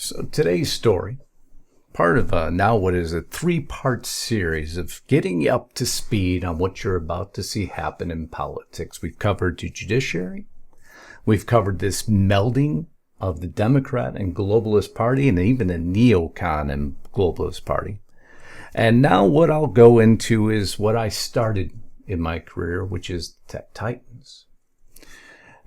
So today's story, part of now what is a 3-part series of getting you up to speed on what you're about to see happen in politics. We've covered the judiciary. We've covered this melding of the Democrat and globalist party and even the neocon and globalist party. And now what I'll go into is what I started in my career, which is tech titans.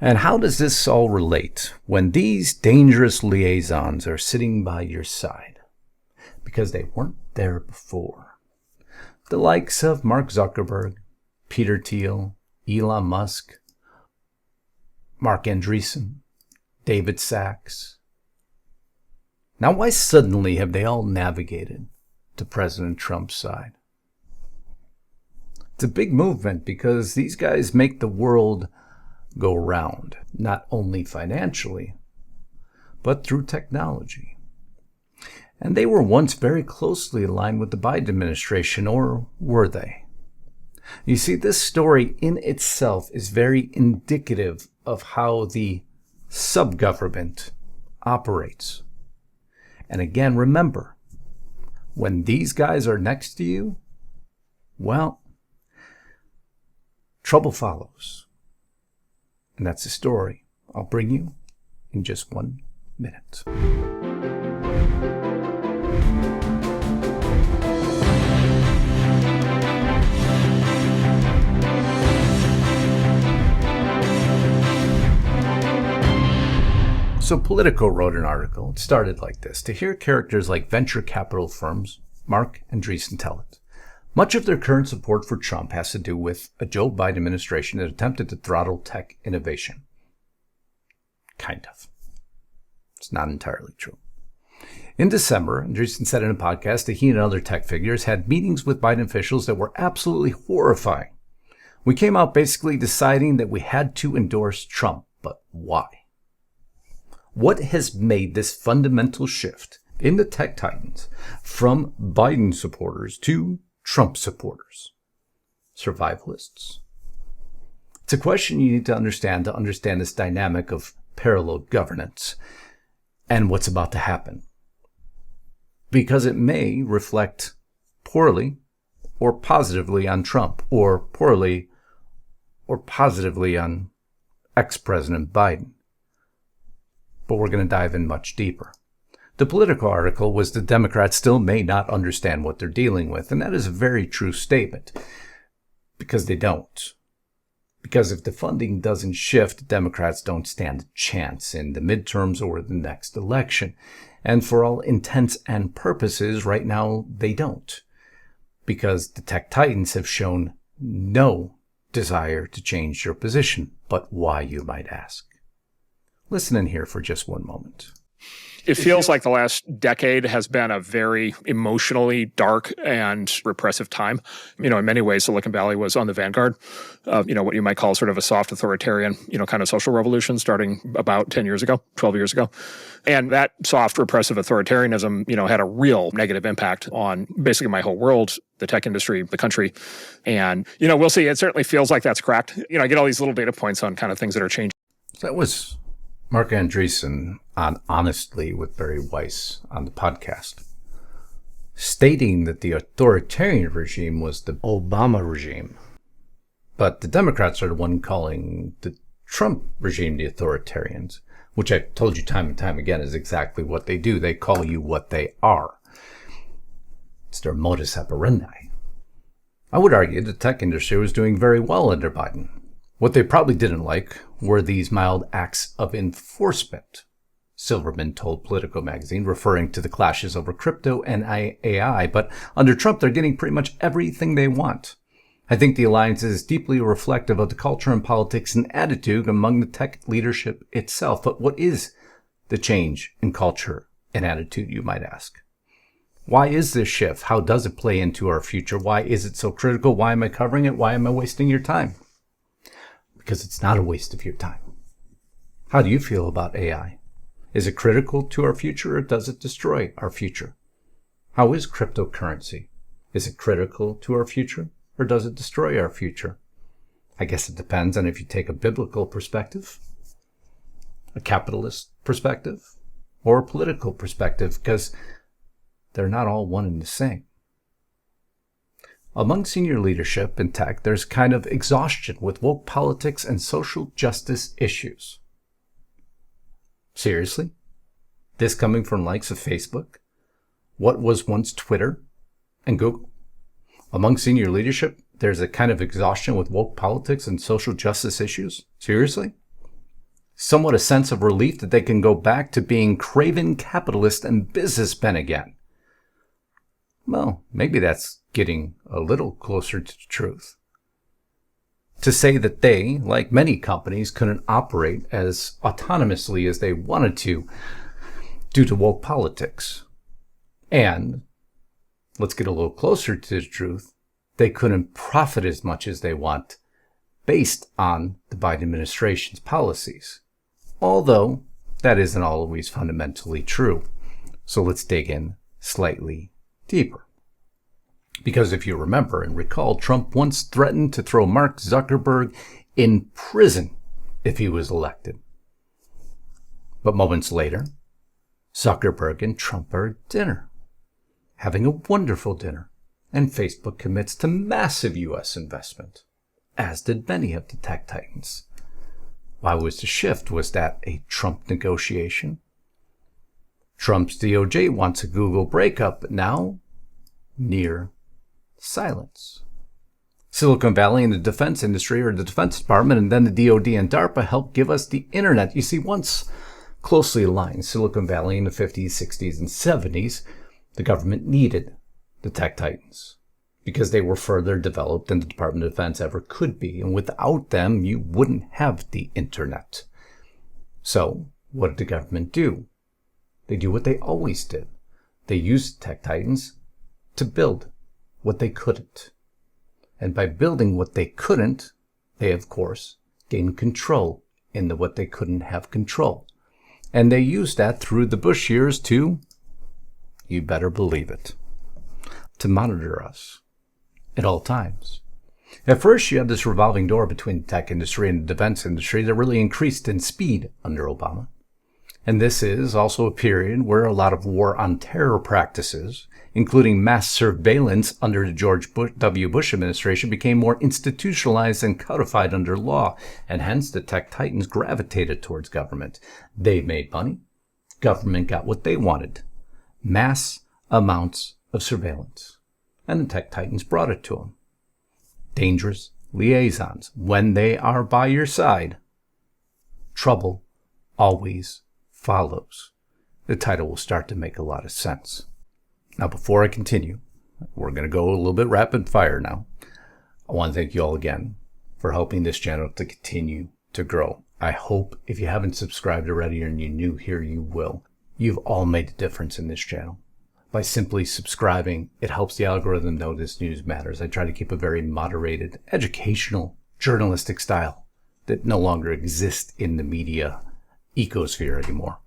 And how does this all relate when these dangerous liaisons are sitting by your side? Because they weren't there before. The likes of Marc Zuckerberg, Peter Thiel, Elon Musk, Marc Andreessen, David Sachs. Now why suddenly have they all navigated to President Trump's side? It's a big movement because these guys make the world go round, not only financially, but through technology. And they were once very closely aligned with the Biden administration, or were they? You see, this story in itself is very indicative of how the sub-government operates. And again, remember, when these guys are next to you, well, trouble follows. And that's the story I'll bring you in just 1 minute. So Politico wrote an article. It started like this: to hear characters like venture capital firms, Marc Andreessen tell it. Much of their current support for Trump has to do with a Joe Biden administration that attempted to throttle tech innovation. Kind of. It's not entirely true. In December, Andreessen said in a podcast that he and other tech figures had meetings with Biden officials that were absolutely horrifying. We came out basically deciding that we had to endorse Trump, but why? What has made this fundamental shift in the tech titans from Biden supporters to Trump supporters? Survivalists? It's a question you need to understand this dynamic of parallel governance and what's about to happen. Because it may reflect poorly or positively on Trump, or poorly or positively on ex-President Biden. But we're going to dive in much deeper. The Politico article was the Democrats still may not understand what they're dealing with, and that is a very true statement, because they don't. Because if the funding doesn't shift, Democrats don't stand a chance in the midterms or the next election. And for all intents and purposes, right now, they don't. Because the tech titans have shown no desire to change their position. But why, you might ask? Listen in here for just one moment. It feels like the last decade has been a very emotionally dark and repressive time. In many ways, Silicon Valley was on the vanguard of, what you might call sort of a soft authoritarian, kind of social revolution starting about 10 years ago, 12 years ago. And that soft repressive authoritarianism, had a real negative impact on basically my whole world, the tech industry, the country. And, we'll see. It certainly feels like that's cracked. I get all these little data points on kind of things that are changing. So that was Marc Andreessen on Honestly with Barry Weiss on the podcast, stating that the authoritarian regime was the Obama regime. But the Democrats are the one calling the Trump regime the authoritarians, which I've told you time and time again is exactly what they do. They call you what they are. It's their modus operandi. I would argue the tech industry was doing very well under Biden. What they probably didn't like were these mild acts of enforcement, Silverman told Politico magazine, referring to the clashes over crypto and AI. But under Trump, they're getting pretty much everything they want. I think the alliance is deeply reflective of the culture and politics and attitude among the tech leadership itself. But what is the change in culture and attitude, you might ask? Why is this shift? How does it play into our future? Why is it so critical? Why am I covering it? Why am I wasting your time? Because it's not a waste of your time. How do you feel about AI? Is it critical to our future, or does it destroy our future? How is cryptocurrency? Is it critical to our future, or does it destroy our future? I guess it depends on if you take a biblical perspective, a capitalist perspective, or a political perspective, because they're not all one and the same. Among senior leadership in tech, there's kind of exhaustion with woke politics and social justice issues. Seriously? This coming from likes of Facebook, what was once Twitter, and Google? Among senior leadership, there's a kind of exhaustion with woke politics and social justice issues? Seriously? Somewhat a sense of relief that they can go back to being craven capitalists and businessmen again. Well, maybe that's getting a little closer to the truth. To say that they, like many companies, couldn't operate as autonomously as they wanted to due to woke politics. And, let's get a little closer to the truth, they couldn't profit as much as they want based on the Biden administration's policies. Although, that isn't always fundamentally true. So let's dig in slightly deeper. Because if you remember and recall, Trump once threatened to throw Mark Zuckerberg in prison if he was elected. But moments later, Zuckerberg and Trump are at dinner, having a wonderful dinner, and Facebook commits to massive U.S. investment, as did many of the tech titans. Why was the shift? Was that a Trump negotiation? Trump's DOJ wants a Google breakup, but now near silence. Silicon Valley and the defense industry, or the Defense Department, and then the DoD and DARPA helped give us the internet. You see, once closely aligned, Silicon Valley in the 50s, 60s, and 70s, the government needed the tech titans because they were further developed than the Department of Defense ever could be. And without them, you wouldn't have the internet. So what did the government do? They do what they always did. They used tech titans to build what they couldn't. And by building what they couldn't, they, of course, gained control into what they couldn't have control. And they used that through the Bush years to, you better believe it, to monitor us at all times. At first, you had this revolving door between the tech industry and the defense industry that really increased in speed under Obama. And this is also a period where a lot of war on terror practices, including mass surveillance under the George W. Bush administration, became more institutionalized and codified under law, and hence the tech titans gravitated towards government. They made money. Government got what they wanted. Mass amounts of surveillance. And the tech titans brought it to them. Dangerous liaisons. When they are by your side, trouble always follows. The title will start to make a lot of sense. Now, before I continue, we're going to go a little bit rapid fire now. I want to thank you all again for helping this channel to continue to grow. I hope if you haven't subscribed already and you're new here, you will. You've all made a difference in this channel. By simply subscribing, it helps the algorithm know this news matters. I try to keep a very moderated, educational, journalistic style that no longer exists in the media ecosphere anymore.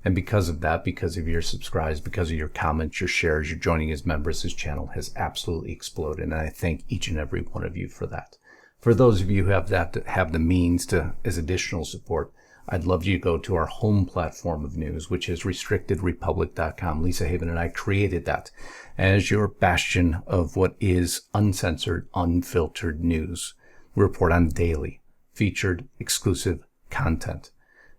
And because of that, because of your subscribes, because of your comments, your shares, your joining as members, this channel has absolutely exploded. And I thank each and every one of you for that. For those of you who have the means to, as additional support, I'd love you to go to our home platform of news, which is restrictedrepublic.com. Lisa Haven and I created that as your bastion of what is uncensored, unfiltered news. We report on daily, featured, exclusive content.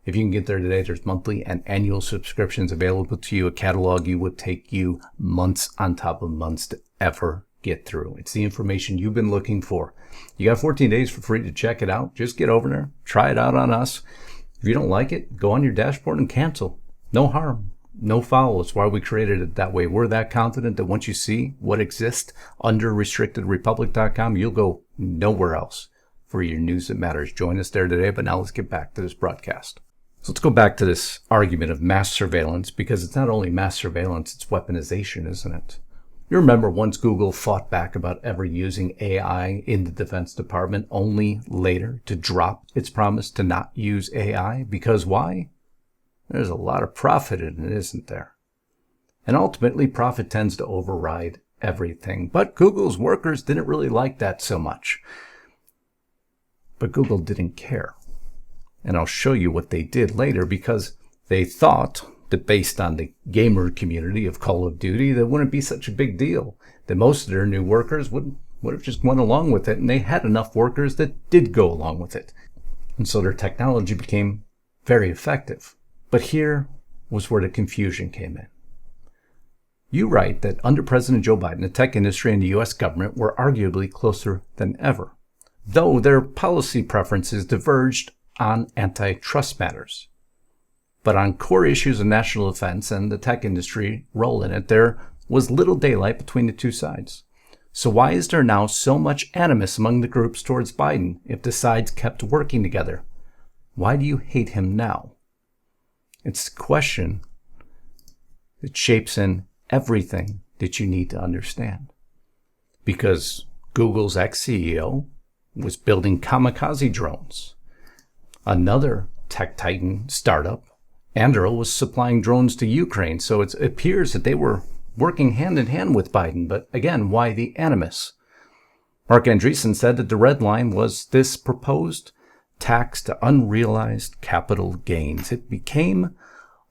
If you can get there today, there's monthly and annual subscriptions available to you, a catalog you would take you months on top of months to ever get through. It's the information you've been looking for. You got 14 days for free to check it out. Just get over there, try it out on us. If you don't like it, go on your dashboard and cancel. No harm, no foul. It's why we created it that way. We're that confident that once you see what exists under restrictedrepublic.com, you'll go nowhere else for your news that matters. Join us there today, but now let's get back to this broadcast. So let's go back to this argument of mass surveillance, because it's not only mass surveillance, it's weaponization, isn't it? You remember once Google fought back about ever using AI in the Defense Department, only later to drop its promise to not use AI. Because why? There's a lot of profit in it, isn't there? And ultimately, profit tends to override everything. But Google's workers didn't really like that so much. But Google didn't care. And I'll show you what they did later, because they thought that based on the gamer community of Call of Duty, that wouldn't be such a big deal, that most of their new workers would have just went along with it, and they had enough workers that did go along with it. And so their technology became very effective. But here was where the confusion came in. You write that under President Joe Biden, the tech industry and the U.S. government were arguably closer than ever, though their policy preferences diverged on antitrust matters. But on core issues of national defense and the tech industry role in it, there was little daylight between the two sides. So why is there now so much animus among the groups towards Biden if the sides kept working together? Why do you hate him now? It's a question that shapes in everything that you need to understand. Because Google's ex-CEO was building kamikaze drones. Another tech titan startup, Anduril, was supplying drones to Ukraine. So it appears that they were working hand in hand with Biden. But again, why the animus? Marc Andreessen said that the red line was this proposed tax to unrealized capital gains. It became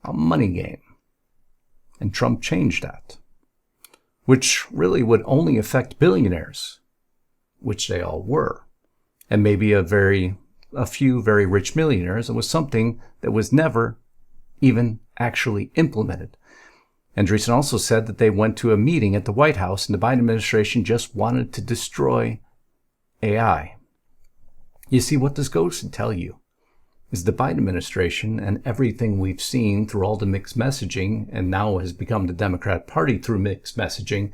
a money game. And Trump changed that, which really would only affect billionaires, which they all were, and maybe a few very rich millionaires. It was something that was never even actually implemented. Andreessen also said that they went to a meeting at the White House and the Biden administration just wanted to destroy AI. You see, what this goes to tell you is the Biden administration and everything we've seen through all the mixed messaging, and now has become the Democrat Party through mixed messaging,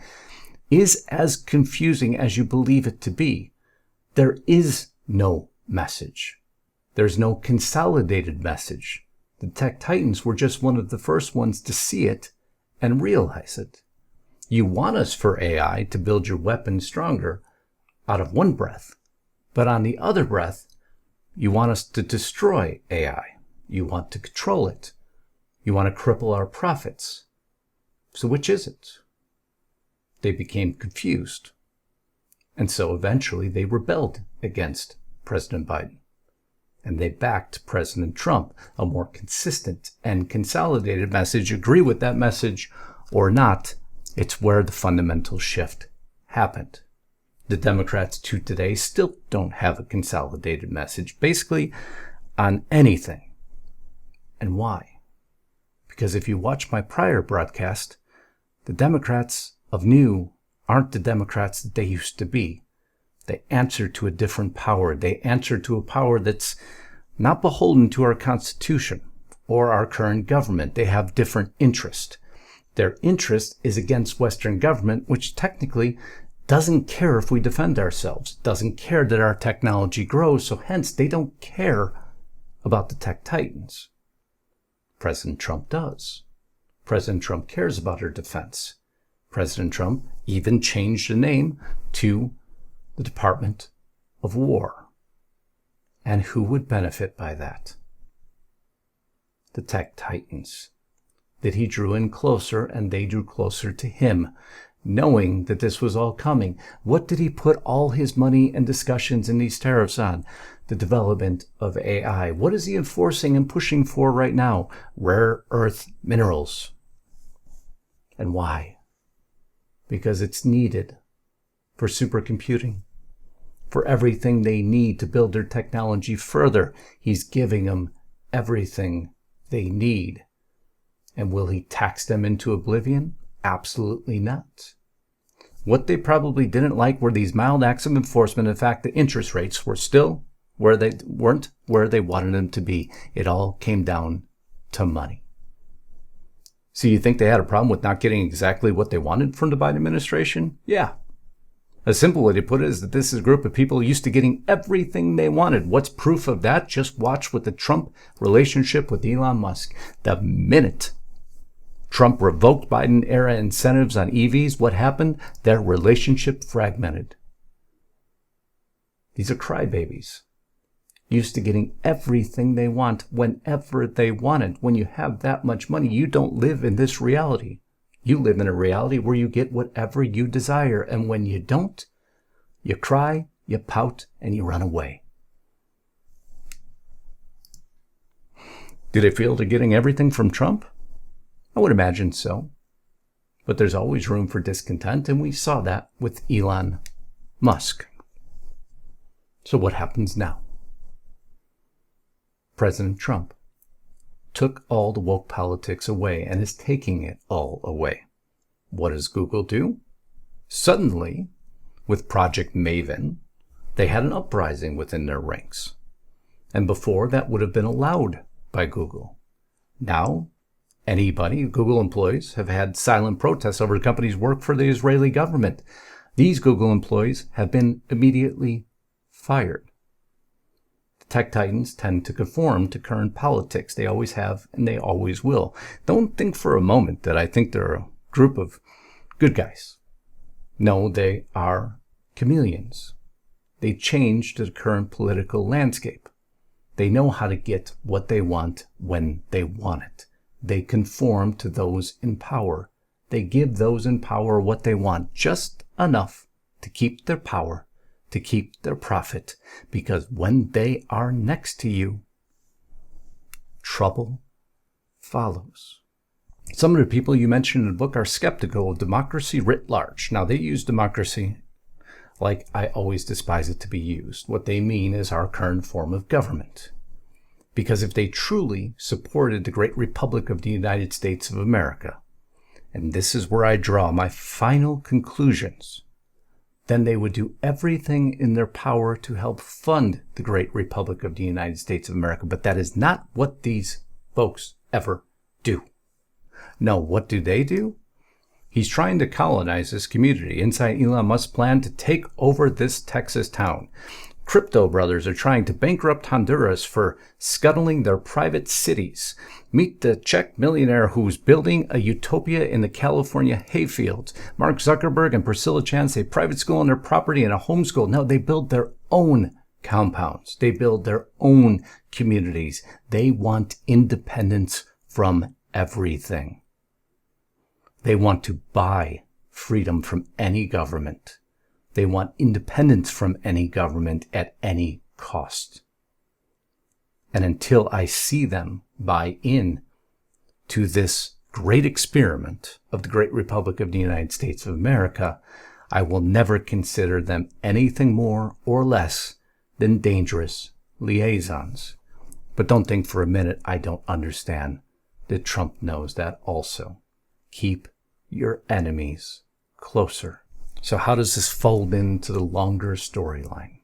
is as confusing as you believe it to be. There is no message. There's no consolidated message. The tech titans were just one of the first ones to see it and realize it. You want us for AI to build your weapons stronger out of one breath, but on the other breath, you want us to destroy AI. You want to control it. You want to cripple our profits. So which is it? They became confused. And so eventually they rebelled against President Biden. And they backed President Trump, a more consistent and consolidated message. Agree with that message or not, it's where the fundamental shift happened. The Democrats to today still don't have a consolidated message, basically on anything. And why? Because if you watch my prior broadcast, the Democrats of new aren't the Democrats that they used to be. They answer to a different power. They answer to a power that's not beholden to our Constitution or our current government. They have different interest. Their interest is against Western government, which technically doesn't care if we defend ourselves, doesn't care that our technology grows, so hence they don't care about the tech titans. President Trump does. President Trump cares about our defense. President Trump even changed the name to the Department of War. And who would benefit by that? The tech titans that he drew in closer, and they drew closer to him, knowing that this was all coming. What did he put all his money and discussions in these tariffs on? The development of AI. What is he enforcing and pushing for right now? Rare earth minerals. And why? Because it's needed for supercomputing, for everything they need to build their technology further. He's giving them everything they need. And will he tax them into oblivion? Absolutely not. What they probably didn't like were these mild acts of enforcement. In fact, the interest rates were still where they weren't where they wanted them to be. It all came down to money. So you think they had a problem with not getting exactly what they wanted from the Biden administration? Yeah. A simple way to put it is that this is a group of people used to getting everything they wanted. What's proof of that? Just watch with the Trump relationship with Elon Musk. The minute Trump revoked Biden-era incentives on EVs, what happened? Their relationship fragmented. These are crybabies. Used to getting everything they want whenever they want it. When you have that much money, you don't live in this reality. You live in a reality where you get whatever you desire. And when you don't, you cry, you pout, and you run away. Do they feel they're getting everything from Trump? I would imagine so. But there's always room for discontent, and we saw that with Elon Musk. So what happens now? President Trump took all the woke politics away and is taking it all away. What does Google do? Suddenly, with Project Maven, they had an uprising within their ranks. And before, that would have been allowed by Google. Now, Google employees have had silent protests over the company's work for the Israeli government. These Google employees have been immediately fired. The tech titans tend to conform to current politics. They always have, and they always will. Don't think for a moment that I think they're a group of good guys. No, they are chameleons. They change to the current political landscape. They know how to get what they want when they want it. They conform to those in power. They give those in power what they want, just enough to keep their power, to keep their profit, because when they are next to you, trouble follows. Some of the people you mentioned in the book are skeptical of democracy writ large. Now, they use democracy like I always despise it to be used. What they mean is our current form of government. Because if they truly supported the great republic of the United States of America, and this is where I draw my final conclusions, then they would do everything in their power to help fund the great republic of the United States of America. But that is not what these folks ever do. No, what do? He's trying to colonize this community inside Elon Musk's plan to take over this Texas town. Crypto brothers are trying to bankrupt Honduras for scuttling their private cities. Meet the Czech millionaire who's building a utopia in the California hayfields. Mark Zuckerberg and Priscilla Chan say private school on their property and a homeschool. No, they build their own compounds. They build their own communities. They want independence from everything. They want to buy freedom from any government. They want independence from any government at any cost. And until I see them buy in to this great experiment of the great Republic of the United States of America, I will never consider them anything more or less than dangerous liaisons. But don't think for a minute I don't understand that Trump knows that also. Keep your enemies closer. So how does this fold into the longer storyline?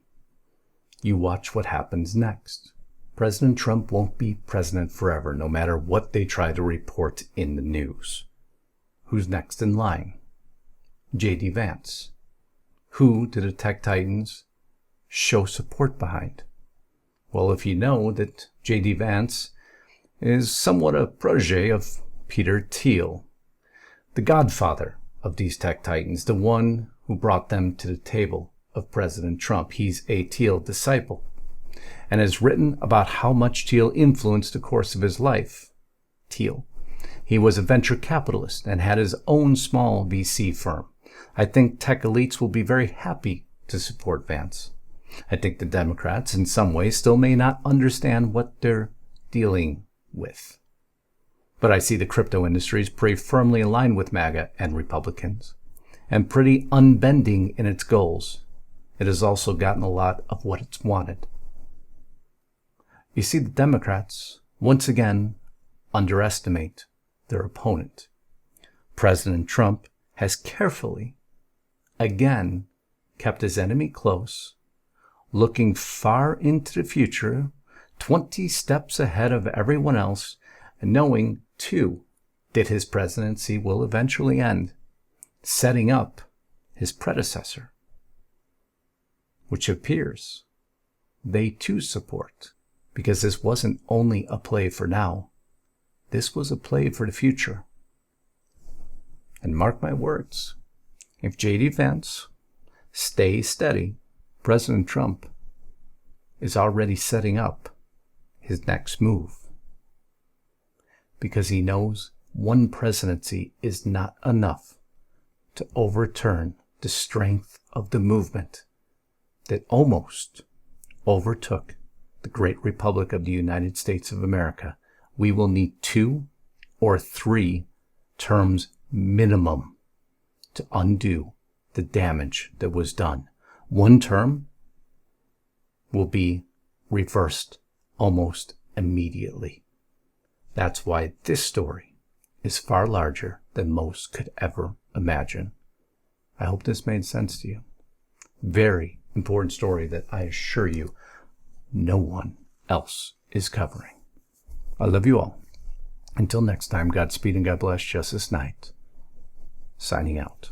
You watch what happens next. President Trump won't be president forever, no matter what they try to report in the news. Who's next in line? J.D. Vance. Who do the tech titans show support behind? Well, if you know that J.D. Vance is somewhat a protege of Peter Thiel, the godfather of these tech titans, the one who brought them to the table of President Trump. He's a Thiel disciple and has written about how much Thiel influenced the course of his life. Thiel. He was a venture capitalist and had his own small VC firm. I think tech elites will be very happy to support Vance. I think the Democrats, in some ways, still may not understand what they're dealing with. But I see the crypto industry is pretty firmly aligned with MAGA and Republicans, and pretty unbending in its goals. It has also gotten a lot of what it's wanted. You see, the Democrats, once again, underestimate their opponent. President Trump has carefully, again, kept his enemy close, looking far into the future, 20 steps ahead of everyone else, and knowing, too, that his presidency will eventually end, setting up his predecessor, which appears they too support, because this wasn't only a play for now, this was a play for the future. And mark my words, if J.D. Vance stays steady, President Trump is already setting up his next move. Because he knows one presidency is not enough to overturn the strength of the movement that almost overtook the great Republic of the United States of America. We will need 2 or 3 terms minimum to undo the damage that was done. One term will be reversed almost immediately. That's why this story is far larger than most could ever imagine. I hope this made sense to you. Very important story that I assure you no one else is covering. I love you all. Until next time, Godspeed and God bless. Justice Knight, signing out.